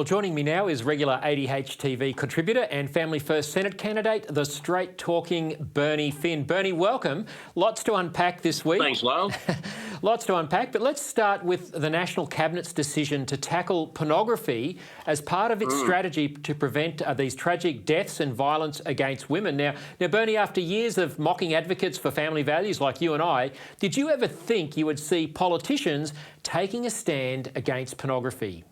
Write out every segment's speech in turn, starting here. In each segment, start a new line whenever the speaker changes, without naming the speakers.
Well, joining me now is regular ADH TV contributor and Family First Senate candidate, the straight-talking Bernie Finn. Bernie, welcome. Lots to unpack this week.
Thanks, Lyle.
Lots to unpack, but let's start with the National Cabinet's decision to tackle pornography as part of its strategy to prevent these tragic deaths and violence against women. Now, Bernie, after years of mocking advocates for family values like you and I, did you ever think you would see politicians taking a stand against pornography?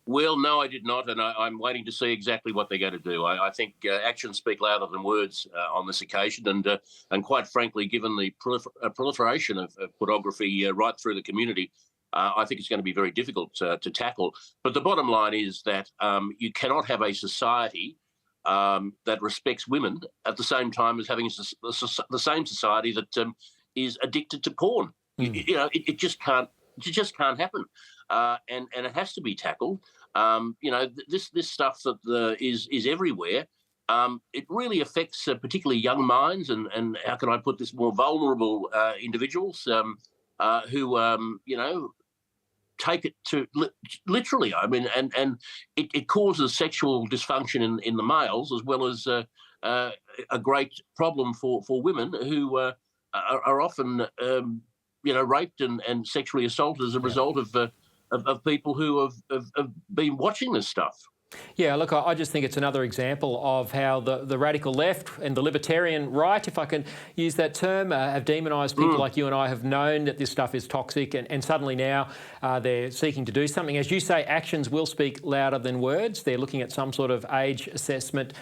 Well, no, I did not, and I'm waiting to see exactly what they're going to do. I think actions speak louder than words on this occasion, and quite frankly, given the proliferation of pornography right through the community, I think it's going to be very difficult to tackle. But the bottom line is that you cannot have a society that respects women at the same time as having the same society that is addicted to porn. You know, it just can't. It just can't happen, and it has to be tackled. You know, this stuff that is everywhere. It really affects particularly young minds and how can I put this, more vulnerable individuals who you know, take it to literally. I mean, and it causes sexual dysfunction in the males as well as a great problem for women who are often you know, raped and sexually assaulted as a result of people who have been watching this stuff.
Yeah, look, I just think it's another example of how the radical left and the libertarian right, if I can use that term, have demonised people like you and I, have known that this stuff is toxic, and suddenly now they're seeking to do something. As you say, actions will speak louder than words. They're looking at some sort of age assessment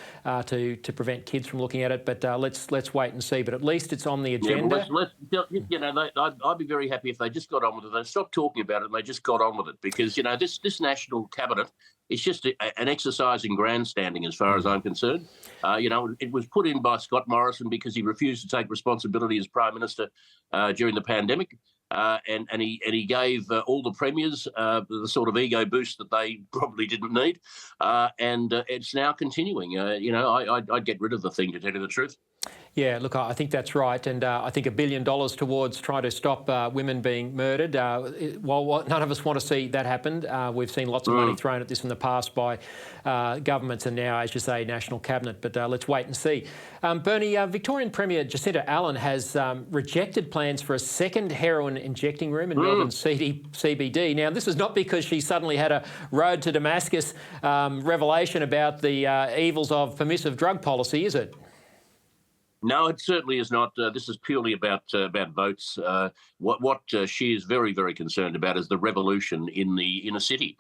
to prevent kids from looking at it, but let's wait and see. But at least it's on the agenda.
Yeah, you know, I'd be very happy if they just got on with it. They stopped talking about it and they just got on with it, because, you know, this national cabinet, it's just an exercise in grandstanding as far as I'm concerned. You know, it was put in by Scott Morrison because he refused to take responsibility as Prime Minister during the pandemic. And he gave all the premiers the sort of ego boost that they probably didn't need. And it's now continuing. You know, I'd get rid of the thing, to tell you the truth.
Yeah, look, I think that's right, and I think $1 billion towards trying to stop women being murdered. While none of us want to see that happen, we've seen lots of money thrown at this in the past by governments, and now, as you say, National Cabinet. But let's wait and see. Bernie, Victorian Premier Jacinta Allen has rejected plans for a second heroin injecting room in Melbourne CBD. Now, this is not because she suddenly had a road to Damascus revelation about the evils of permissive drug policy, is it?
No, it certainly is not. This is purely about votes. What she is very, very concerned about is the revolution in the inner city,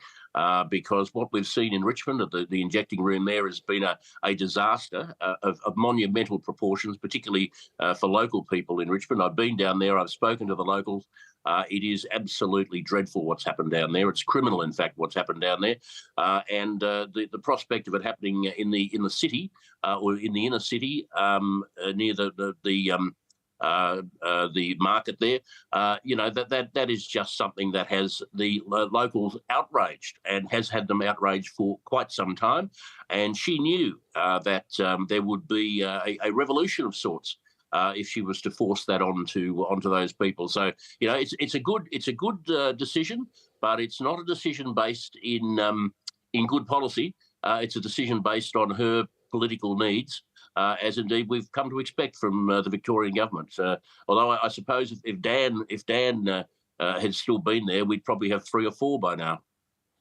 because what we've seen in Richmond at the injecting room there has been a disaster of monumental proportions, particularly for local people in Richmond. I've been down there. I've spoken to the locals. It is absolutely dreadful what's happened down there. It's criminal, in fact, what's happened down there. And the prospect of it happening in the city or in the inner city near the market there, you know, that is just something that has the locals outraged and has had them outraged for quite some time. And she knew that there would be a revolution of sorts if she was to force that onto those people. So, you know, it's a good decision, but it's not a decision based in good policy. It's a decision based on her political needs, as indeed we've come to expect from the Victorian government. Although I suppose if Dan had still been there, we'd probably have 3 or 4 by now.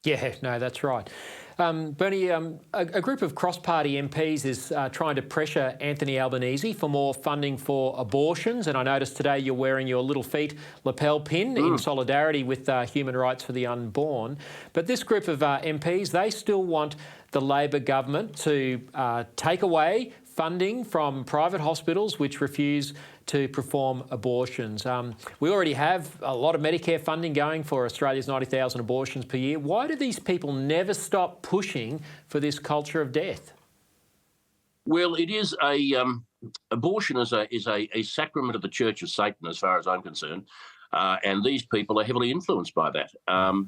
Yeah, no, that's right. Bernie, a group of cross-party MPs is trying to pressure Anthony Albanese for more funding for abortions, and I noticed today you're wearing your Little Feet lapel pin in solidarity with human rights for the unborn. But this group of MPs, they still want the Labor government to take away funding from private hospitals which refuse to perform abortions. We already have a lot of Medicare funding going for Australia's 90,000 abortions per year. Why do these people never stop pushing for this culture of death?
Well, it is abortion is a sacrament of the Church of Satan, as far as I'm concerned. And these people are heavily influenced by that.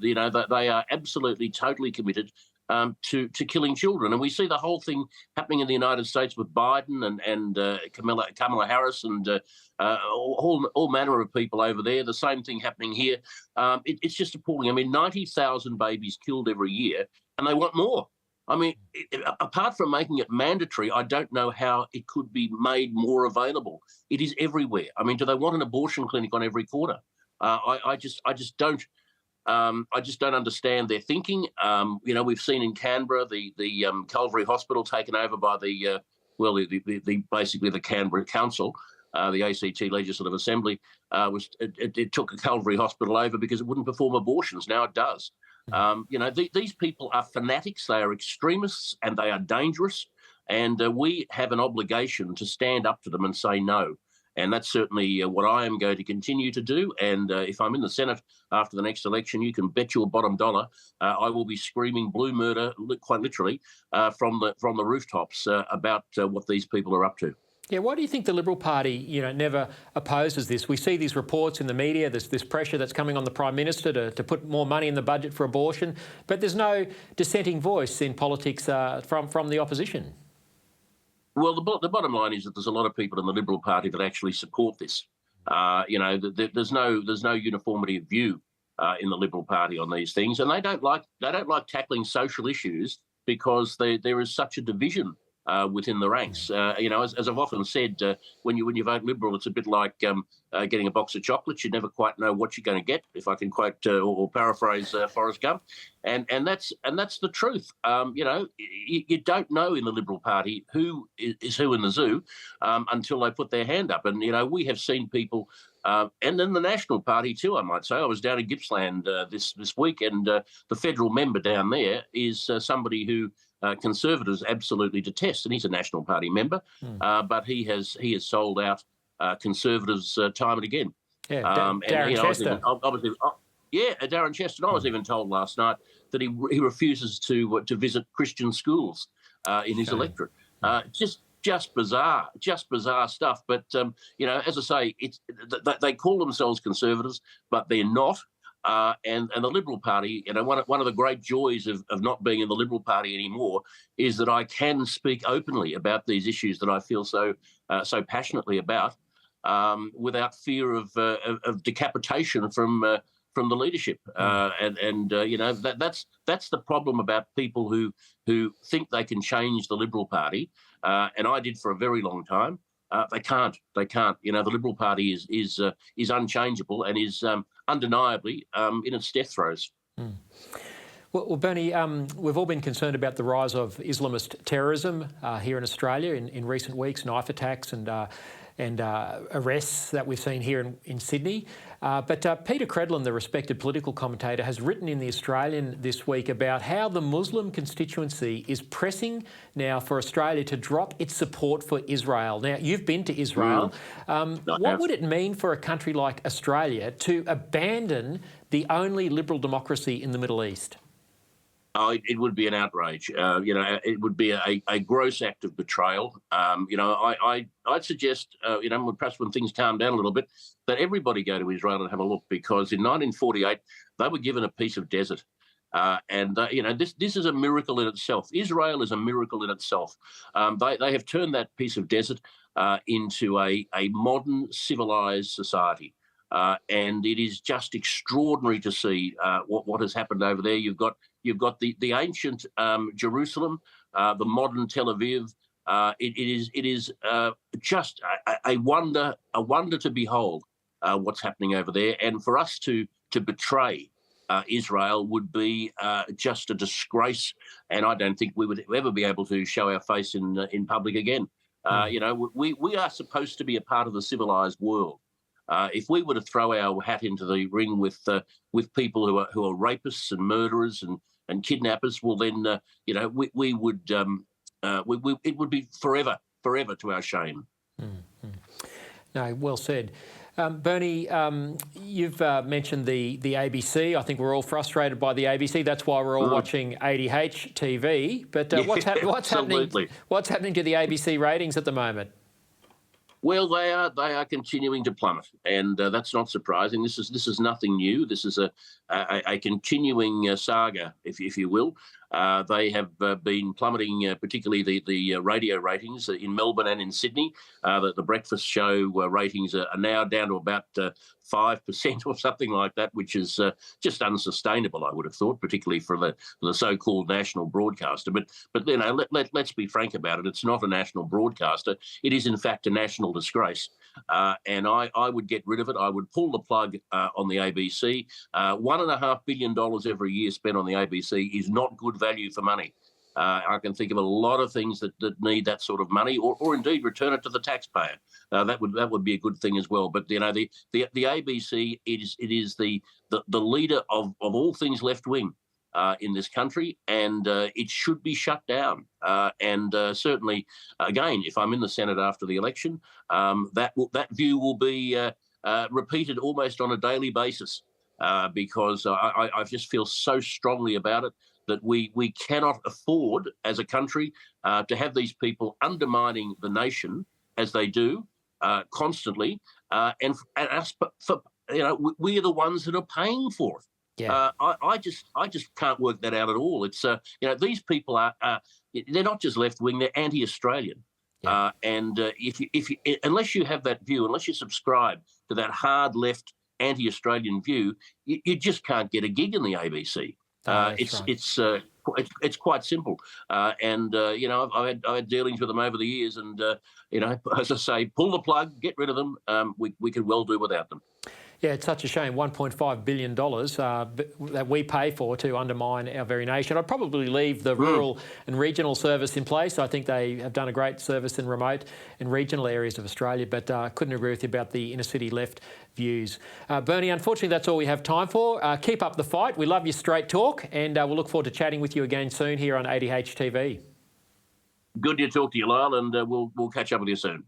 You know, they are absolutely, totally committed to killing children. And we see the whole thing happening in the United States with Biden and Kamala Harris and all manner of people over there. The same thing happening here. It's just appalling. I mean, 90,000 babies killed every year, and they want more. I mean, apart from making it mandatory, I don't know how it could be made more available. It is everywhere. I mean, do they want an abortion clinic on every corner? I just don't. I just don't understand their thinking. We've seen in Canberra the Calvary Hospital taken over by basically the Canberra Council. The ACT Legislative Assembly it took a Calvary Hospital over because it wouldn't perform abortions. Now it does. These people are fanatics, they are extremists, and they are dangerous. And we have an obligation to stand up to them and say no. And that's certainly what I am going to continue to do. And if I'm in the Senate after the next election, you can bet your bottom dollar I will be screaming blue murder, quite literally, from the rooftops about what these people are up to.
Yeah, why do you think the Liberal Party, never opposes this? We see these reports in the media, this pressure that's coming on the Prime Minister to put more money in the budget for abortion, but there's no dissenting voice in politics from the opposition.
Well, the bottom line is that there's a lot of people in the Liberal Party that actually support this. There's no uniformity of view in the Liberal Party on these things, and they don't like tackling social issues because there is such a division within the ranks. As I've often said, when you vote Liberal, it's a bit like getting a box of chocolates. You never quite know what you're going to get, if I can quote or paraphrase Forrest Gump. And that's the truth. You don't know in the Liberal Party who is who in the zoo until they put their hand up. And we have seen people. And in the National Party too, I might say. I was down in Gippsland this week, and the federal member down there is somebody who Conservatives absolutely detest, and he's a National Party member, but he has sold out Conservatives time and again.
Yeah, Darren Chester.
Darren Chester. And I was even told last night that he refuses to visit Christian schools in his electorate. Just bizarre stuff. But as I say, they call themselves Conservatives, but they're not. And the Liberal Party, one of the great joys of not being in the Liberal Party anymore is that I can speak openly about these issues that I feel so passionately about, without fear of decapitation from the leadership. That's the problem about people who think they can change the Liberal Party, and I did for a very long time. They can't. The Liberal Party is unchangeable and is undeniably in its death throes.
Well, Bernie, we've all been concerned about the rise of Islamist terrorism here in Australia in recent weeks, knife attacks and arrests that we've seen here in Sydney. But Peter Credlin, the respected political commentator, has written in The Australian this week about how the Muslim constituency is pressing now for Australia to drop its support for Israel. Now, you've been to Israel. What would it mean for a country like Australia to abandon the only liberal democracy in the Middle East?
Oh, it would be an outrage. It would be a gross act of betrayal. I'd suggest, perhaps when things calm down a little bit, that everybody go to Israel and have a look, because in 1948 they were given a piece of desert. This is a miracle in itself. Israel is a miracle in itself. They have turned that piece of desert into a modern, civilized society. And it is just extraordinary to see what has happened over there. You've got the ancient Jerusalem, the modern Tel Aviv. It is just a wonder to behold what's happening over there. And for us to betray Israel would be just a disgrace. And I don't think we would ever be able to show our face in public again. We are supposed to be a part of the civilized world. If we were to throw our hat into the ring with people who are rapists and murderers and kidnappers, well then we would it would be forever to our shame.
No, well said. Bernie, you've mentioned the ABC. I think we're all frustrated by the ABC. That's why we're all watching ADH TV. But what's happening to the ABC ratings at the moment?
Well, they are continuing to plummet, and that's not surprising. This is nothing new. This is a continuing saga, if you will. They have been plummeting, particularly the radio ratings in Melbourne and in Sydney. The breakfast show ratings are now down to about 5% or something like that, which is just unsustainable, I would have thought, particularly for the so-called national broadcaster. But let's be frank about it. It's not a national broadcaster. It is, in fact, a national disgrace. And I would get rid of it. I would pull the plug on the ABC. $1.5 billion every year spent on the ABC is not good value for money. I can think of a lot of things that need that sort of money, or indeed return it to the taxpayer. That would be a good thing as well. But the ABC it is the leader of all things left wing in this country, and it should be shut down. And certainly, again, if I'm in the Senate after the election, that view will be repeated almost on a daily basis, because I just feel so strongly about it that we cannot afford as a country to have these people undermining the nation as they do constantly, and us, we are the ones that are paying for it.
Yeah.
I just can't work that out at all. It's these people are they're not just left wing; they're anti-Australian.
Yeah.
And if you, unless you have that view, unless you subscribe to that hard left anti-Australian view, you just can't get a gig in the ABC. It's quite simple. And I've had dealings with them over the years, and as I say, pull the plug, get rid of them. We could well do without them.
Yeah, it's such a shame, $1.5 billion that we pay for to undermine our very nation. I'd probably leave the rural and regional service in place. I think they have done a great service in remote and regional areas of Australia, but couldn't agree with you about the inner city left views. Bernie, unfortunately, that's all we have time for. Keep up the fight. We love your straight talk, and we'll look forward to chatting with you again soon here on ADH TV.
Good to talk to you, Lyle, and we'll catch up with you soon.